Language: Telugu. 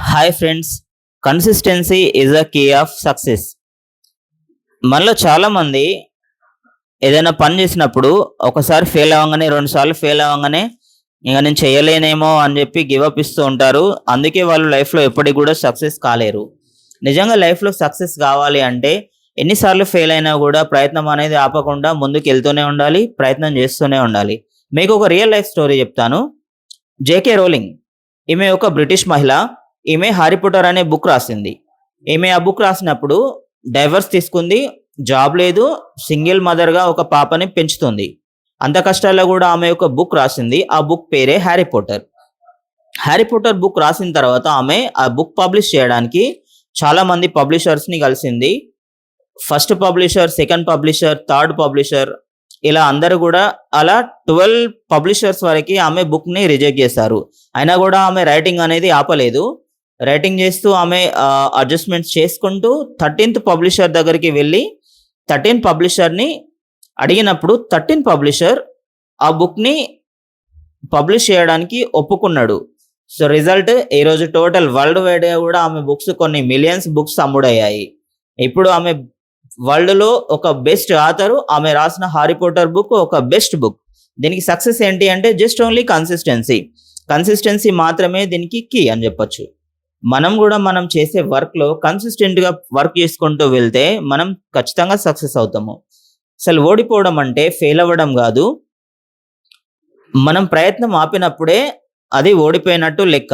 Hi friends, consistency is a key of success. మనలో చాలామంది ఏదైనా పని చేసినప్పుడు ఒకసారి ఫెయిల్ అవ్వగానే, 2 సార్లు ఫెయిల్ అవ్వగానే ఇంక నేను చేయలేనేమో అని చెప్పి గివ్ అప్ ఇస్తూ ఉంటారు. అందుకే వాళ్ళు లైఫ్‌లో ఎప్పటికి కూడా సక్సెస్ కాలేరు. నిజంగా లైఫ్‌లో సక్సెస్ కావాలి అంటే ఎన్నిసార్లు ఫెయిల్ అయినా కూడా ప్రయత్నం అనేది ఆపకుండా ముందుకెళ్తూనే ఉండాలి. ప్రయత్నం చేస్తూనే ఉండాలి. మీకు ఒక రియల్ లైఫ్ స్టోరీ చెప్తాను. జేకే రోలింగ్ ఈమె ఒక బ్రిటిష్ మహిళ. ఈమె 'హ్యారీ పాటర్' అనే బుక్ రాసింది. ఈమె ఆ బుక్ రాసినప్పుడు డైవర్స్ తీసుకుంది. జాబ్ లేదు. సింగిల్ మదర్‌గా ఒక పాపని పెంచుతుంది. అంత కష్టాల్లో గూడా ఆమె ఒక బుక్ రాసింది. ఆ బుక్ పేరే 'Harry Potter'. 'Harry Potter' book రాసిన తర్వాత ఆమె ఆ బుక్ పబ్లిష్ చేయడానికి చాలా మంది పబ్లిషర్స్‌ని కలిసింది. First publisher, second publisher, third publisher ఇలా అందరూ గూడా అలా 12 పబ్లిషర్స్ వరకి ఆమె బుక్‌ని రిజెక్ట్ చేశారు. అయినా గూడా ఆమె రైటింగ్ అనేది ఆపలేదు. రైటింగ్ చేస్తూ ఆమె అడ్జస్ట్‌మెంట్స్ చేసుకుంటూ 13థ్ పబ్లిషర్ దగ్గరికి వెళ్లి 13 పబ్లిషర్‌ని అడిగినప్పుడు 13 పబ్లిషర్ ఆ బుక్‌ని పబ్లిష్ చేయడానికి ఒప్పుకున్నాడు. సో, రిజల్ట్ ఈరోజు టోటల్ వరల్డ్ వైడ్‌గా గూడా ఆమె బుక్స్ కొన్ని మిలియన్స్ బుక్స్ అమ్ముడయ్యాయి. ఇప్పుడు ఆమె వరల్డ్‌లో ఒక బెస్ట్ ఆథరు. ఆమె రాసిన 'హ్యారీ పాటర్' బుక్ ఒక బెస్ట్ బుక్. దీనికి సక్సెస్ ఏంటి అంటే జస్ట్ ఓన్లీ కన్సిస్టెన్సీ. కన్సిస్టెన్సీ మాత్రమే దీనికి కీ అని చెప్పొచ్చు. మనం గూడా మనం చేసే వర్క్‌లో కన్సిస్టెంట్‌గా వర్క్ చేసుకుంటూ వెళ్తే మనం ఖచ్చితంగా సక్సెస్ అవుతాము. అసలు ఓడిపోవడం అంటే ఫెయిల్ అవ్వడం గాదు. మనం ప్రయత్నం ఆపినప్పుడే అది ఓడిపోయినట్టు లెక్క.